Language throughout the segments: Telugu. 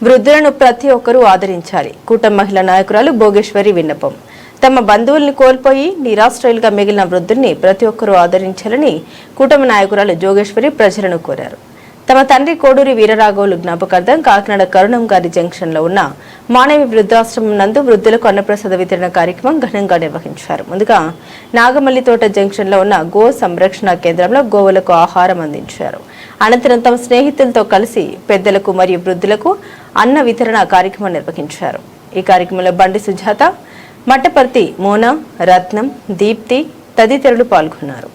వృద్ధులను ప్రతి ఒక్కరూ ఆదరించాలి. కూటమి మహిళా నాయకురాలు భోగేశ్వరి విన్నపం. తమ బంధువుల్ని కోల్పోయి నిరాశ్రయులుగా మిగిలిన వృద్ధుల్ని ప్రతి ఒక్కరూ ఆదరించాలని కూటమి నాయకురాలు జోగేశ్వరి ప్రజలను కోరారు. తమ తండ్రి కోడూరి వీరరాఘవులు జ్ఞాపకార్థం కాకినాడ కరుణం గారి జంక్షన్లో ఉన్న మానవి వృద్ధాశ్రమం నందు వృద్ధులకు అన్నప్రసాద వితరణ కార్యక్రమం ఘనంగా నిర్వహించారు. ముందుగా నాగమల్లితోట జంక్షన్లో ఉన్న గో సంరక్షణ కేంద్రంలో గోవులకు ఆహారం అందించారు. అనంతరం తమ స్నేహితులతో కలిసి పెద్దలకు మరియు వృద్ధులకు అన్న వితరణ కార్యక్రమం నిర్వహించారు. ఈ కార్యక్రమంలో బండి సుజాత, మట్టపర్తి మోనా, రత్నం, దీప్తి తదితరులు పాల్గొన్నారు.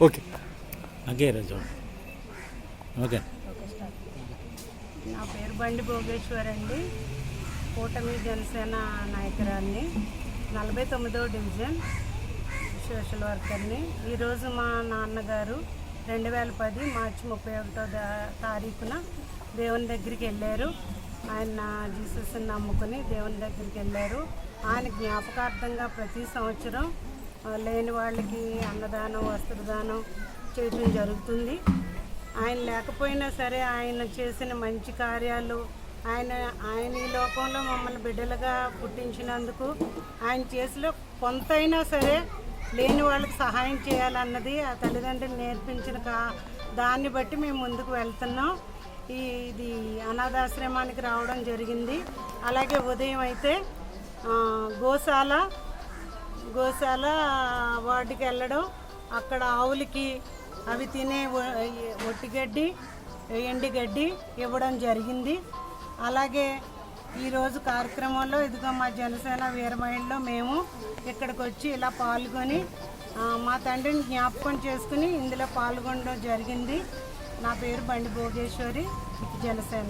ఓకే ఓకే రాజు ఓకే. నా పేరు బండి భోగేశ్వర్ అండి. కూటమి జనసేన నాయకురాన్ని, 49వ డివిజన్ సోషల్ వర్కర్ని. ఈరోజు మా నాన్నగారు 2010 మార్చి 31వ తారీఖున దేవుని దగ్గరికి వెళ్ళారు. ఆయన జీసస్ని నమ్ముకుని దేవుని దగ్గరికి వెళ్ళారు. ఆయన జ్ఞాపకార్థంగా ప్రతి సంవత్సరం లేని వాళ్ళకి అన్నదానం, వస్త్రదానం చేయటం జరుగుతుంది. ఆయన లేకపోయినా సరే ఆయన చేసిన మంచి కార్యాలు, ఆయన ఈ లోకంలో మమ్మల్ని బిడ్డలుగా పుట్టించినందుకు ఆయన చేసిలో కొంతైనా సరే లేని వాళ్ళకి సహాయం చేయాలన్నది ఆ తల్లిదండ్రులు నేర్పించిన దాన్ని బట్టి మేము ముందుకు వెళ్తున్నాం. ఇది అనాథాశ్రమానికి రావడం జరిగింది. అలాగే ఉదయం అయితే గోశాల వాటికి వెళ్ళడం, అక్కడ ఆవులకి అవి తినే ఒట్టిగడ్డి, ఎండిగడ్డి ఇవ్వడం జరిగింది. అలాగే ఈరోజు కార్యక్రమంలో ఇదిగో మా జనసేన వీరమహిళలో మేము ఇక్కడికి వచ్చి ఇలా పాల్గొని మా తండ్రిని జ్ఞాపకం చేసుకుని ఇందులో పాల్గొనడం జరిగింది. నా పేరు బండి భోగేశ్వరి, జనసేన.